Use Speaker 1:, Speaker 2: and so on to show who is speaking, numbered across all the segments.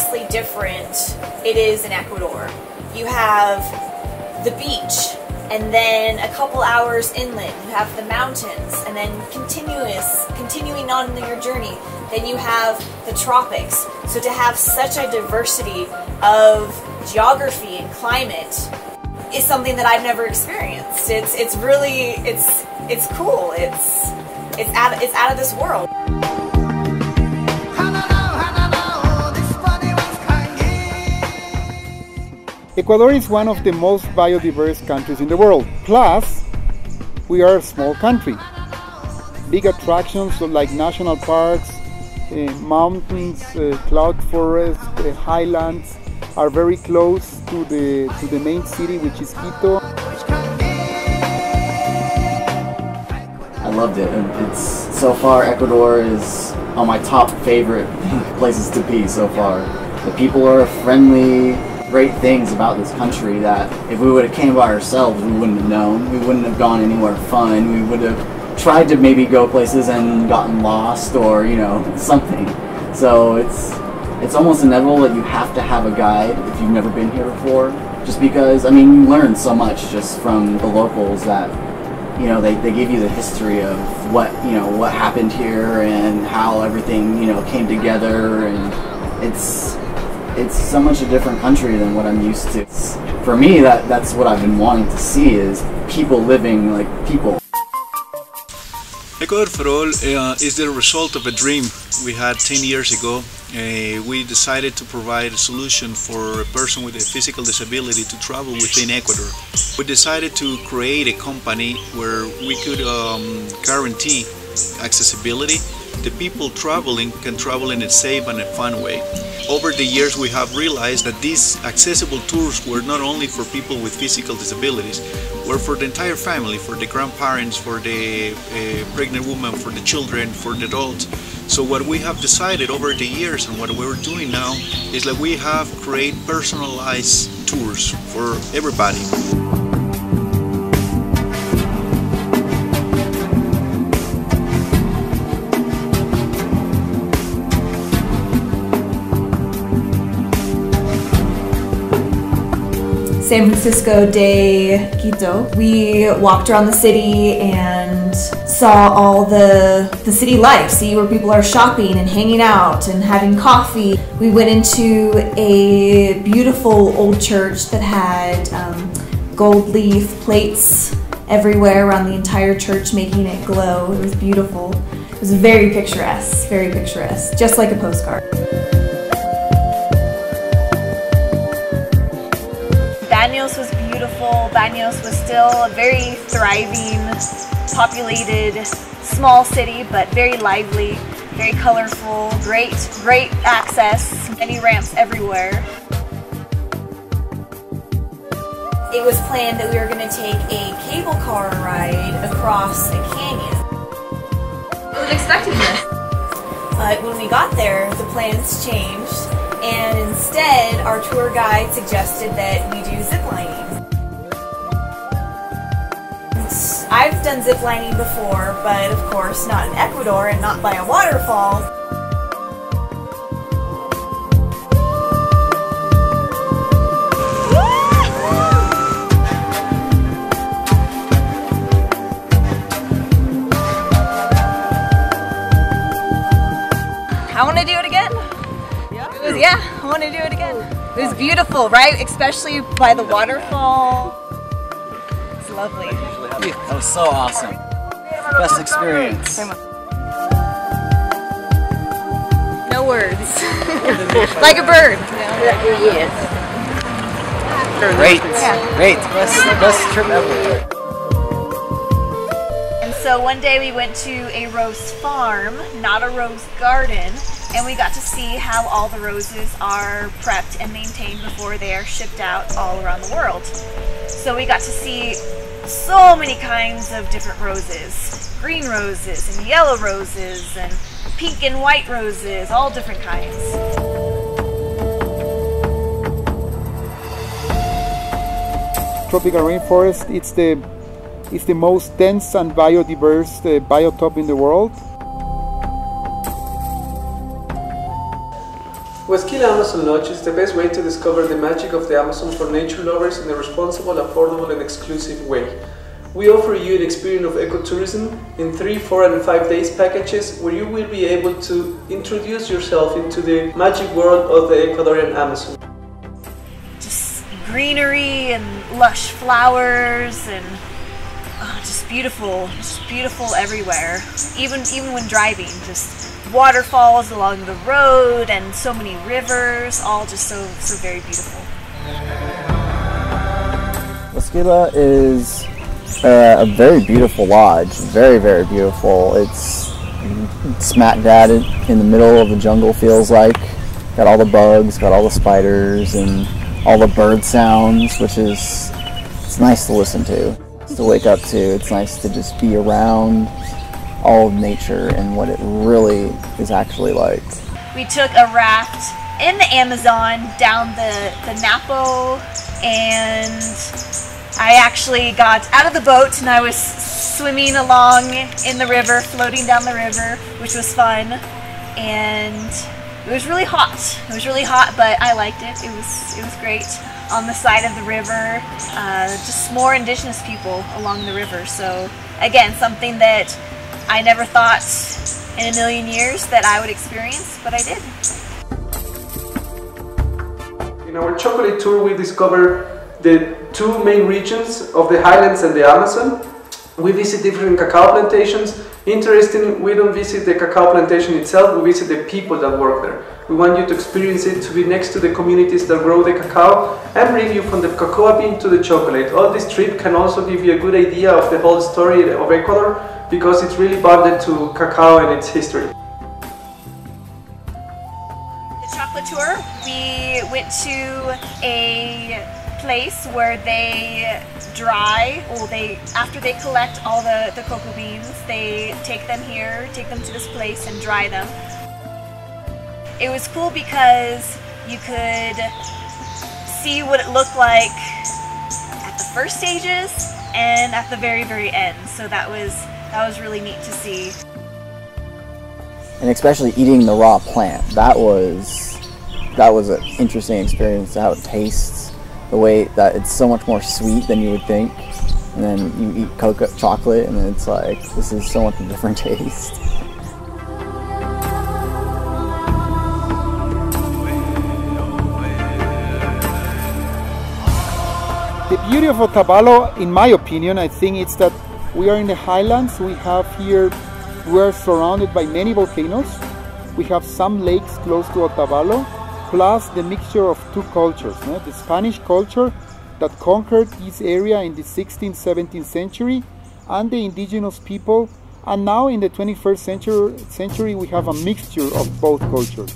Speaker 1: vastly different it is in Ecuador. You have the beach, and then a couple hours inland you have the mountains, and then continuing on your journey, then you have the tropics. So to have such a diversity of geography and climate is something that I've never experienced. It's really cool. It's out of this world.
Speaker 2: Ecuador is one of the most biodiverse countries in the world. Plus, we are a small country. Big attractions like national parks, mountains, cloud forests, highlands are very close to the main city, which is Quito.
Speaker 3: I loved it. It's so far Ecuador is on my top favorite places to be so far. The people are friendly. Great things about this country that if we would have came by ourselves, we wouldn't have known. We wouldn't have gone anywhere fun. We would have tried to maybe go places and gotten lost, or something. So it's almost inevitable that you have to have a guide if you've never been here before. Just because you learn so much just from the locals that they give you the history of what happened here and how everything came together, and it's so much a different country than what I'm used to. For me, that's what I've been wanting to see, is people living like people.
Speaker 4: Ecuador for All is the result of a dream we had 10 years ago. We decided to provide a solution for a person with a physical disability to travel within Ecuador. We decided to create a company where we could guarantee accessibility. The people traveling can travel in a safe and a fun way. Over the years, we have realized that these accessible tours were not only for people with physical disabilities, were for the entire family, for the grandparents, for the pregnant woman, for the children, for the adults. So what we have decided over the years and what we're doing now is that we have created personalized tours for everybody.
Speaker 1: San Francisco de Quito. We walked around the city and saw all the city life, see where people are shopping and hanging out and having coffee. We went into a beautiful old church that had gold leaf plates everywhere around the entire church, making it glow. It was beautiful. It was very picturesque, just like a postcard. Baños was beautiful. Baños was still a very thriving, populated, small city, but very lively, very colorful, great access, many ramps everywhere. It was planned that we were going to take a cable car ride across a canyon. I wasn't expecting this. But when we got there, the plans changed. And instead, our tour guide suggested that we do ziplining. I've done ziplining before, but of course not in Ecuador and not by a waterfall. I want to do it again. Yeah, I want to do it again. It was beautiful, right? Especially by the waterfall. It's lovely.
Speaker 3: That was so awesome. Best experience.
Speaker 1: No words. Like a bird.
Speaker 5: Yes.
Speaker 3: Great. Best trip ever.
Speaker 1: And so one day we went to a rose farm, not a rose garden. And we got to see how all the roses are prepped and maintained before they are shipped out all around the world. So we got to see so many kinds of different roses. Green roses and yellow roses and pink and white roses, all different kinds.
Speaker 2: Tropical rainforest, it's the most dense and biodiverse biotop in the world.
Speaker 5: Huasquila Amazon Lodge is the best way to discover the magic of the Amazon for nature lovers in a responsible, affordable and exclusive way. We offer you an experience of ecotourism in 3, 4 and 5 days packages where you will be able to introduce yourself into the magic world of the Ecuadorian Amazon.
Speaker 1: Just greenery and lush flowers and just beautiful everywhere. Even when driving, just waterfalls along the road and so many rivers, all just so very beautiful.
Speaker 3: Huasquila is a very beautiful lodge, very beautiful. It's smack dab in the middle of the jungle, feels like. Got all the bugs, got all the spiders and all the bird sounds, which is, it's nice to listen to wake up to. It's nice to just be around all of nature and what it really is actually like.
Speaker 1: We took a raft in the Amazon down the Napo, and I actually got out of the boat and I was swimming along in the river, floating down the river, which was fun. And it was really hot. It was really hot, but I liked it. It was great. On the side of the river, just more indigenous people along the river. So again, something that I never thought in a million years that I would experience, but I did.
Speaker 5: In our chocolate tour, we discovered the 2 main regions of the highlands and the Amazon. We visit different cacao plantations. Interesting, we don't visit the cacao plantation itself, we visit the people that work there. We want you to experience it, to be next to the communities that grow the cacao and bring you from the cocoa bean to the chocolate. All this trip can also give you a good idea of the whole story of Ecuador because it's really bonded to cacao and its history.
Speaker 1: The chocolate tour, we went to a place where they dry, after they collect all the cocoa beans, they take them here, take them to this place and dry them. It was cool because you could see what it looked like at the first stages and at the very end. So that was really neat to see.
Speaker 3: And especially eating the raw plant, that was an interesting experience, how it tastes, the way that it's so much more sweet than you would think. And then you eat chocolate and it's like, this is so much a different taste.
Speaker 2: The beauty of Otavalo, in my opinion, I think it's that we are in the highlands. We are surrounded by many volcanoes. We have some lakes close to Otavalo, plus the mixture of 2 cultures, the Spanish culture that conquered this area in the 16th, 17th century, and the indigenous people. And now in the 21st century we have a mixture of both cultures.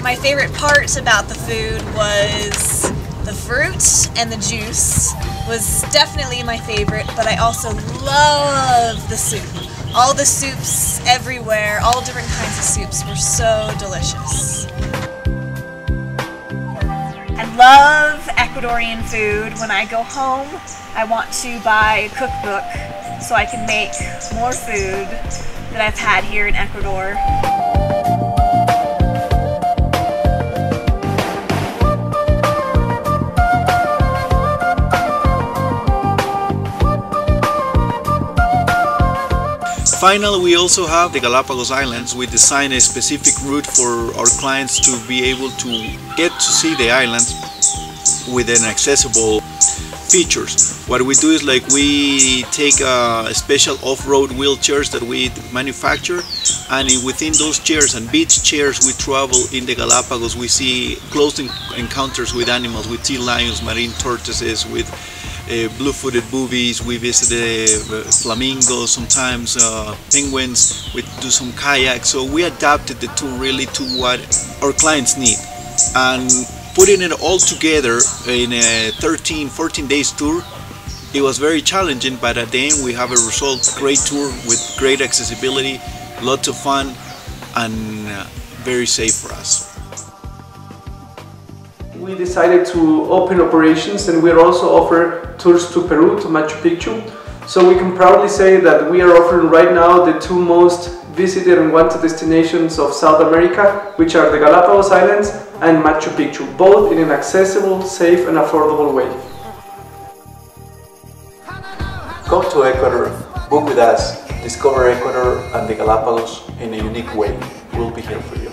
Speaker 1: My favorite part about the food was the fruit, and the juice was definitely my favorite, but I also love the soup. All the soups everywhere, all different kinds of soups were so delicious. I love Ecuadorian food. When I go home, I want to buy a cookbook so I can make more food that I've had here in Ecuador.
Speaker 4: Finally, we also have the Galapagos Islands. We designed a specific route for our clients to be able to get to see the islands with an accessible features. What we do is like we take special off-road wheelchairs that we manufacture, and within those chairs and beach chairs we travel in the Galapagos. We see close encounters with animals, with sea lions, marine tortoises, with blue-footed boobies. We visited flamingos, sometimes penguins. We do some kayaks. So we adapted the tour really to what our clients need, and putting it all together in a 13-14 days tour, it was very challenging, but at the end we have a result. Great tour with great accessibility, lots of fun, and very safe for us.
Speaker 5: we decided to open operations, and we also offer tours to Peru, to Machu Picchu. So we can proudly say that we are offering right now the two most visited and wanted destinations of South America, which are the Galapagos Islands and Machu Picchu, both in an accessible, safe and affordable way.
Speaker 6: Come to Ecuador, book with us, discover Ecuador and the Galapagos in a unique way. We'll be here for you.